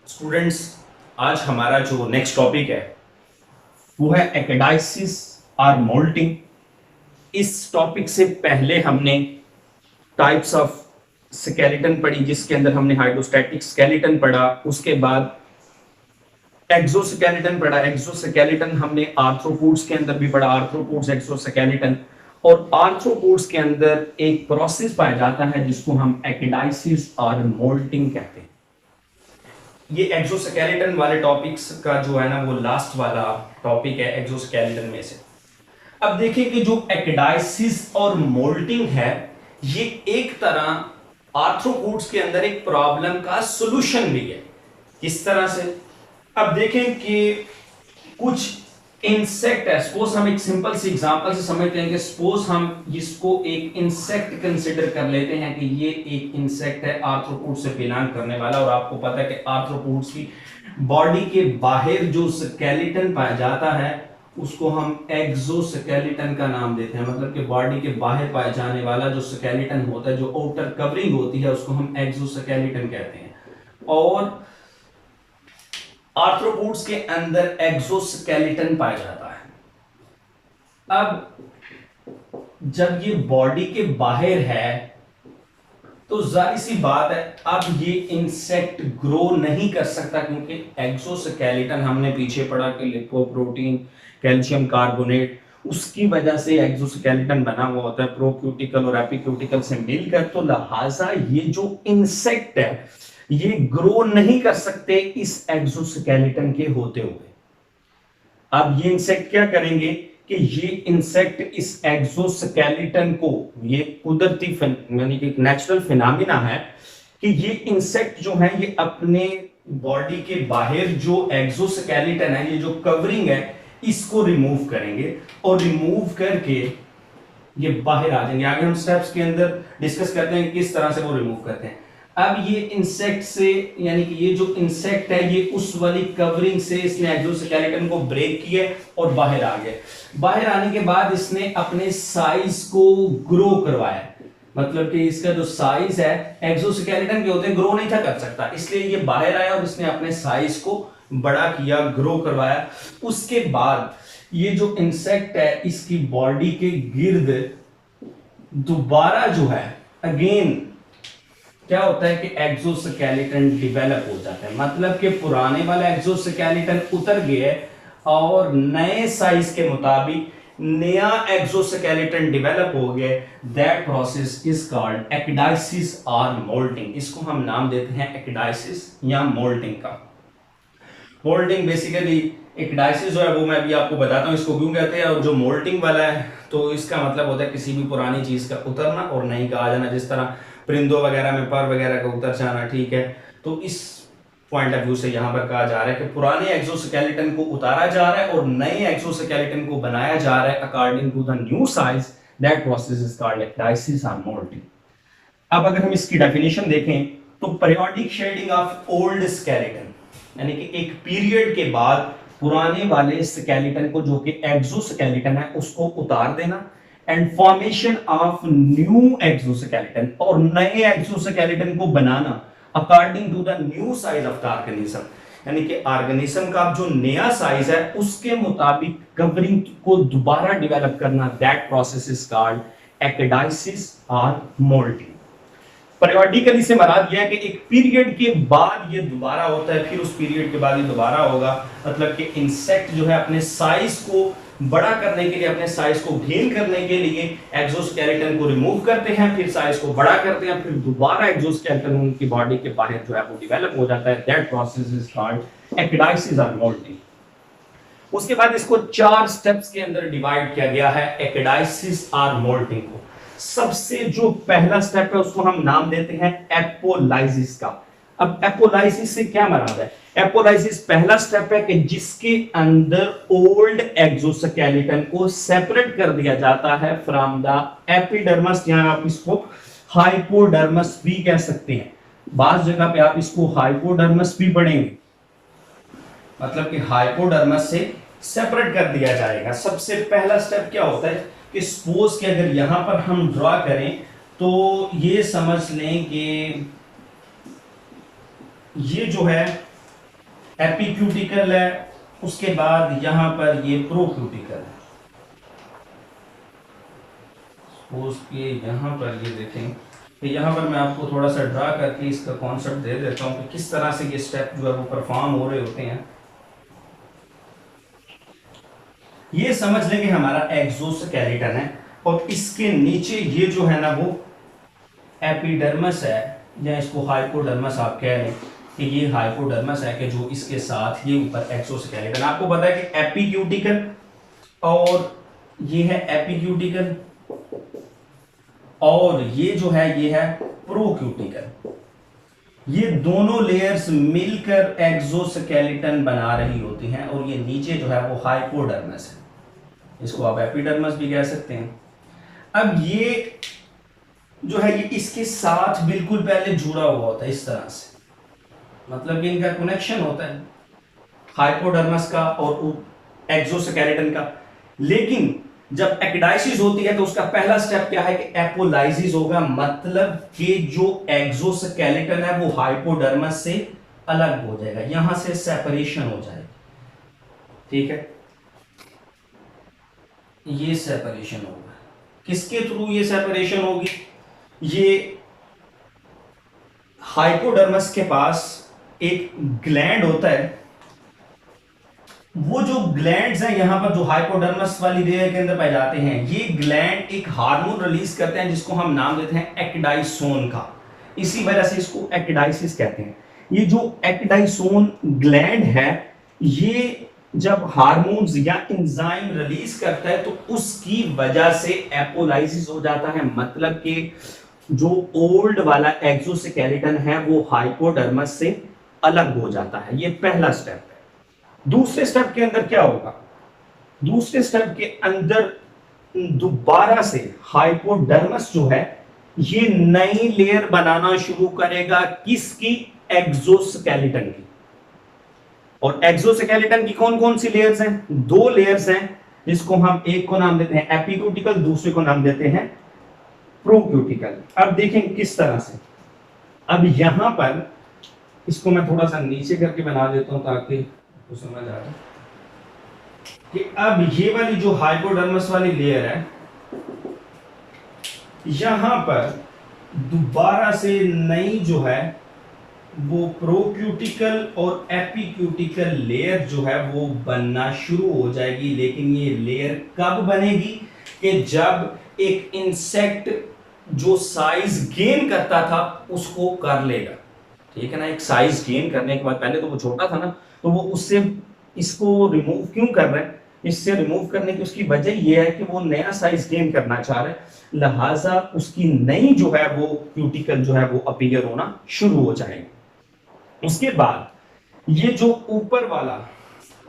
Students, आज हमारा जो नेक्स्ट टॉपिक है वो है एकेडाइसिस और मोल्टिंग। इस टॉपिक से पहले हमने टाइप्स ऑफ स्केलेटन पढ़ी, जिसके अंदर हमने हाइड्रोस्टैटिक स्केलेटन पढ़ा। उसके बाद एक्सोस्केलेटन पढ़ा। एक्सोस्केलेटन हमने आर्थ्रोपोड्स के अंदर भी पढ़ा, आर्थ्रोपोड्स एक्सोस्केलेटन। और आर्थ्रोपोड्स के अंदर एक प्रोसेस पाया जाता है जिसको हम एकेडाइसिस और मोल्टिंग कहते हैं। ये एक्सोस्केलेटन वाले टॉपिक्स का जो है ना वो लास्ट वाला टॉपिक है एक्सोस्केलेटन में से। अब देखिए कि जो एकेडाइसिस और मोल्टिंग है ये एक तरह आर्थ्रोपोड्स के अंदर एक प्रॉब्लम का सॉल्यूशन भी है। किस तरह से? अब देखें कि कुछ इंसेक्ट है। सपोज हम एक सिंपल सी एग्जांपल से समझते हैं कि सपोज हम इसको एक इंसेक्ट कंसीडर कर लेते हैं कि ये एक इंसेक्ट है आर्थ्रोपोड से बिलोंग करने वाला। और आपको पता है कि आर्थ्रोपोड्स की बॉडी के बाहर जो स्केलेटन पाया जाता है उसको हम एक्सोस्केलेटन का नाम देते हैं। मतलब कि बॉडी के बाहर पाए जाने वाला जो स्केलेटन होता है, जो आउटर कवरिंग होती है, उसको हम एक्सोस्केलेटन कहते हैं। और आर्थ्रोपोड्स के अंदर एक्सोस्केलेटन पाया जाता है। अब जब ये बॉडी के बाहर है तो जाहिर सी बात है अब ये इंसेक्ट ग्रो नहीं कर सकता, क्योंकि एक्सोस्केलेटन हमने पीछे पढ़ा कि लिपोप्रोटीन, कैल्शियम कार्बोनेट, उसकी वजह से एक्सोस्केलेटन बना हुआ होता है प्रोक्यूटिकल और एपिक्यूटिकल से मिलकर। तो लिहाजा ये जो इंसेक्ट है ये ग्रो नहीं कर सकते इस एक्सोस्केलेटन के होते हुए। अब ये इंसेक्ट क्या करेंगे कि ये इंसेक्ट इस एक्सोस्केलेटन को, ये कुदरती यानी कि नेचुरल फिनोमिना है कि ये इंसेक्ट जो है ये अपने बॉडी के बाहर जो एक्सोस्केलेटन है, ये जो कवरिंग है, इसको रिमूव करेंगे और रिमूव करके ये बाहर आ जाएंगे। आगे हम स्टेप्स के अंदर डिस्कस करते हैं किस तरह से वो रिमूव करते हैं। अब ये इंसेक्ट से, यानी कि ये जो इंसेक्ट है ये उस वाली कवरिंग से इसने एक्सोस्केलेटन को ब्रेक किया और बाहर आ गया। बाहर आने के बाद इसने अपने साइज को ग्रो करवाया। मतलब कि इसका जो साइज है एक्सोस्केलेटन के होते ग्रो नहीं था कर सकता, इसलिए ये बाहर आया और इसने अपने साइज को बड़ा किया, ग्रो करवाया। उसके बाद ये जो इंसेक्ट है इसकी बॉडी के गिर्द दोबारा जो है अगेन क्या होता है कि एक्सोस्केलेटन डेवलप हो जाता है। मतलब कि पुराने वाला एक्सोस्केलेटन उतर गया और नए साइज के मुताबिक नया एक्सोस्केलेटन डेवलप हो गया। That process is called ecdysis और मोल्टिंग। इसको हम नाम देते हैं एकेडाइसिस या मोल्टिंग का। मोल्टिंग बेसिकली, एकेडाइसिस जो है वो मैं अभी आपको बताता हूँ इसको क्यों कहते हैं। और जो मोल्टिंग वाला है तो इसका मतलब होता है किसी भी पुरानी चीज का उतरना और नई का आ जाना। जिस तरह परिंदों वगैरह में पर वगैरह का उतर जाना, ठीक है। तो इस पॉइंट ऑफ व्यू से यहां पर कहा जा रहा है कि पुराने एक्सोस्केलेटन को उतारा जा रहा है और नए एक्सोस्केलेटन को बनाया जा रहा है according to the new size. That process is called ecdysis और मोल्टिंग। अब अगर हम इसकी डेफिनेशन देखें तो periodic shedding of old skeleton, यानी कि एक पीरियड के बाद पुराने वाले स्केलेटन को, जो कि एक्सोस्केलेटन है, उसको उतार देना। And formation of new exoskeleton, और नए एक्सोस्केलेटन को बनाना according to the new size of the organism. यानी कि ऑर्गेनिज्म का जो नया साइज है उसके मुताबिक कवरिंग को दोबारा डेवलप करना। That process is called ecdysis और मोल्टिंग। पीरियोडिकली से मराद यह है कि एक पीरियड के बाद ये दोबारा होता है, फिर उस पीरियड के बाद ये दोबारा होगा। मतलब कि इंसेक्ट जो है अपने साइज को बड़ा करने के लिए, अपने साइज को गेन करने के लिए एक्सोस्केलेटन को रिमूव करते हैं, फिर साइज को बड़ा करते हैं, फिर दोबारा एक्सोस्केलेटन उनकी बॉडी के बाहर जो है वो डेवलप हो जाता है। That process is called ecdysis और मोल्टिंग। उसके बाद इसको 4 स्टेप्स के अंदर डिवाइड किया गया है एकेडाइसिस और मोल्टिंग को। सबसे जो पहला स्टेप है उसको हम नाम देते हैं एपोलाइसिस का। अब एपोलाइसिस से क्या मराद है? एपोलाइसिस पहला स्टेप है कि जिसके अंदर ओल्ड एक्सोस्केलेटन को सेपरेट कर दिया जाता है फ्रॉम द एपिडर्मस, या आप इसको हाइपोडर्मस भी कह सकते हैं। बास जगह पे आप इसको हाइपोडर्मस भी पढ़ेंगे। मतलब कि हाइपोडर्मस से सेपरेट कर दिया जाएगा। सबसे पहला स्टेप क्या होता है कि सपोज कि अगर यहां पर हम ड्रॉ करें तो ये समझ लें कि ये जो है एपिक्यूटिकल है, उसके बाद यहां पर ये प्रोक्यूटिकल है। उसके यहां पर ये देखें कि यहां पर मैं आपको थोड़ा सा ड्रा करके इसका कॉन्सेप्ट दे देता हूं कि किस तरह से ये स्टेप जो है वो परफॉर्म हो रहे होते हैं। ये समझ लें कि हमारा एक्सोस्केलेटन है और इसके नीचे ये जो है ना वो एपिडर्मस है, या इसको हाइपोडर्मस आप कह लें कि ये हाइपोडर्मस है कि जो इसके साथ ये ऊपर एक्सोस्केलेटन। आपको पता है कि एपिक्यूटिकल और ये है एपिक्यूटिकल और ये जो है ये है प्रोक्यूटिकल। ये दोनों लेयर्स मिलकर एक्सोस्केलेटन बना रही होती हैं और ये नीचे जो है वो हाइपोडर्मस है, इसको आप एपिडर्मस भी कह सकते हैं। अब ये जो है ये इसके साथ बिल्कुल पहले जुड़ा हुआ होता है इस तरह से, मतलब कि इनका कनेक्शन होता है हाइपोडर्मस का और एक्सोस्केलेटन का। लेकिन जब एक्डाइसिस होती है तो उसका पहला स्टेप क्या है कि एपोलाइसिस होगा, मतलब कि जो एक्सोस्केलेटन है वो हाइपोडर्मस से अलग हो जाएगा, यहां से सेपरेशन हो जाएगी। ठीक है, ये सेपरेशन होगा। किसके थ्रू ये सेपरेशन होगी? ये हाइपोडर्मस के पास एक ग्लैंड होता है, वो जो ग्लैंड्स हैं यहां पर जो हाइपोडर्मस वाली लेयर के अंदर पाए जाते हैं, ये ग्लैंड एक हार्मोन रिलीज करते हैं जिसको हम नाम देते हैं एक्डाइसोन का। इसी वजह से इसको एक्डाइसिस कहते हैं। ये जो एक्डाइसोन ग्लैंड है ये जब हार्मोन्स या एंजाइम रिलीज करता है तो उसकी वजह से एपोलाइसिस हो जाता है, मतलब कि जो ओल्ड वाला एक्सोस्केलेटन है वो हाइपोडर्मस से अलग हो जाता है। ये पहला स्टेप है। दूसरे स्टेप के अंदर क्या होगा? दूसरे स्टेप के अंदर दोबारा से हाइपोडर्मस जो है ये नई लेयर बनाना शुरू करेगा, किसकी? एक्सोस्केलेटन की। और एक्सोस्केलेटन की कौन कौन सी लेयर्स हैं? दो लेयर्स हैं, जिसको हम एक को नाम देते हैं एपिक्यूटिकल, दूसरे को नाम देते हैं प्रोक्यूटिकल। अब देखें किस तरह से। अब यहां पर इसको मैं थोड़ा सा नीचे करके बना देता हूं ताकि तो समझ आ रहा कि अब ये वाली जो हाइपोडर्मस वाली लेयर है यहां पर दोबारा से नई जो है वो प्रोक्यूटिकल और एपिक्यूटिकल लेयर जो है वो बनना शुरू हो जाएगी। लेकिन ये लेयर कब बनेगी? कि जब एक इंसेक्ट जो साइज गेन करता था उसको कर लेगा। ठीक है ना, एक साइज गेन करने के बाद, पहले तो वो छोटा था ना, तो वो उससे इसको रिमूव क्यों कर रहे हैं? इससे रिमूव करने की उसकी वजह यह है कि वो नया साइज गेन करना चाह रहे हैं, लिहाजा उसकी नई जो है वो क्यूटिकल जो है वो अपीयर होना शुरू हो जाएगी। उसके बाद ये जो ऊपर वाला,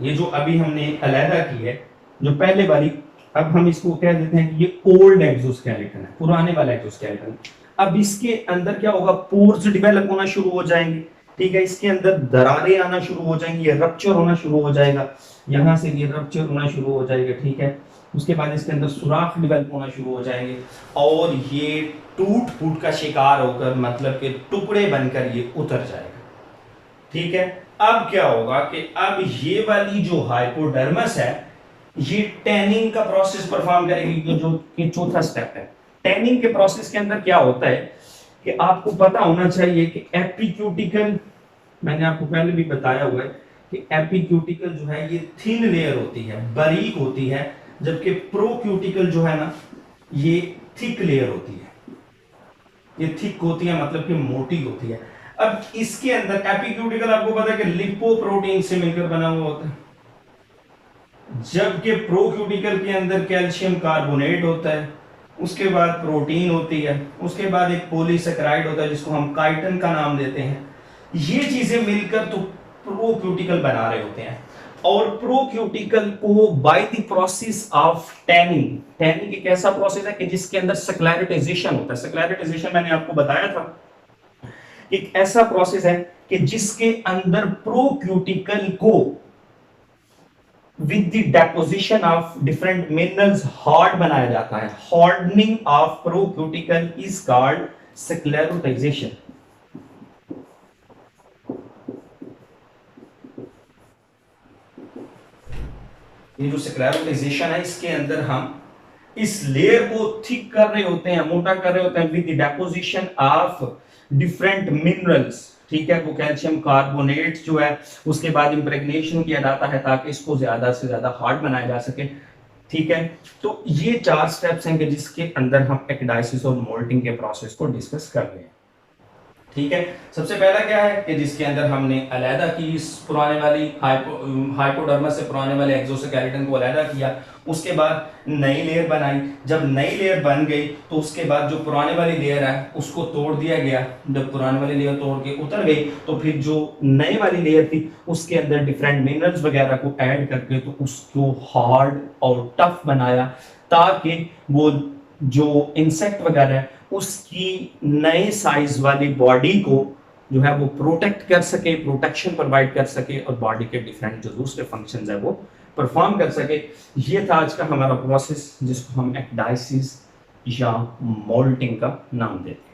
ये जो अभी हमने अलहदा की है जो पहले वाली, अब हम इसको कह देते हैं कि ये ओल्ड एक्सोस्केलेटन है, पुराने वाला एक्सोस्केलेटन। अब इसके अंदर क्या होगा? पोर्स डेवलप होना शुरू हो जाएंगे। ठीक है, इसके अंदर दरारें आना शुरू हो जाएंगी, ये रप्चर होना शुरू हो जाएगा, यहां से ये रप्चर होना शुरू हो जाएगा। ठीक है, उसके बाद इसके अंदर सुराख डेवलप होना शुरू हो जाएंगे और ये टूट फूट का शिकार होकर, मतलब कि टुकड़े बनकर ये उतर जाएगा। ठीक है, अब क्या होगा कि अब ये वाली जो हाइपोडर्मस है ये टैनिंग का प्रोसेस परफॉर्म करेगी, जो कि चौथा स्टेप है। टैनिंग के प्रोसेस के अंदर क्या होता है कि आपको पता होना चाहिए कि एपिक्यूटिकल, मैंने आपको पहले भी बताया हुआ है कि एपिक्यूटिकल जो है ये थिन लेयर होती है, बारीक होती है, जबकि प्रोक्यूटिकल जो है ना ये थिक लेयर होती है। ये थिक होती है मतलब कि मोटी होती है। अब इसके अंदर एपिक्यूटिकल आपको पता है कि लिपोप्रोटीन से मिलकर बना हुआ होता है, जबकि प्रोक्यूटिकल के अंदर कैल्शियम कार्बोनेट होता है, उसके बाद प्रोटीन होती है, उसके बाद एक पॉलीसेकेराइड होता है जिसको हम काइटिन का नाम देते हैं। ये चीजें मिलकर तो प्रोक्यूटिकल बना रहे होते हैं। और प्रोक्यूटिकल को by the process of tanning, tanning एक ऐसा प्रोसेस है कि जिसके अंदर सेक्लेरिटाइजेशन होता है। सेक्लेरिटाइजेशन मैंने आपको बताया था, एक ऐसा प्रोसेस है कि जिसके अंदर प्रोक्यूटिकल को with the deposition of different minerals hard बनाया जाता है। hardening of procuticle is called sclerotization। ये जो स्क्लेरोटाइजेशन है, इसके अंदर हम इस लेयर को थिक कर रहे होते हैं, मोटा कर रहे होते हैं with the deposition of different minerals, ठीक है। वो कैल्शियम कार्बोनेट जो है उसके बाद इंप्रेगनेशन किया जाता है ताकि इसको ज्यादा से ज्यादा हार्ड बनाया जा सके, ठीक है। तो ये 4 स्टेप्स हैं कि जिसके अंदर हम एक्डाइसिस और मोल्टिंग के प्रोसेस को डिस्कस कर रहे हैं, ठीक है। सबसे पहला क्या है कि जिसके अंदर हमने अलहदा की इस पुराने वाली हाइपोडर्मस से पुराने वाले एक्सोस्केलेटन को अलहदा किया, उसके बाद नई लेयर बनाई। जब नई लेयर बन गई तो उसके बाद जो पुराने वाली लेयर है उसको तोड़ दिया गया। जब पुराने वाली लेयर तोड़ के उतर गई तो फिर जो नई वाली लेयर थी उसके अंदर डिफरेंट मिनरल्स वगैरह को ऐड करके तो उसको हार्ड और टफ बनाया, ताकि वो जो इंसेक्ट वगैरह है उसकी नए साइज वाली बॉडी को जो है वो प्रोटेक्ट कर सके, प्रोटेक्शन प्रोवाइड कर सके और बॉडी के डिफरेंट जो दूसरे फंक्शंस है वो परफॉर्म कर सके। ये था आज का हमारा प्रोसेस जिसको हम एक्डाइसिस या मोल्टिंग का नाम देते हैं।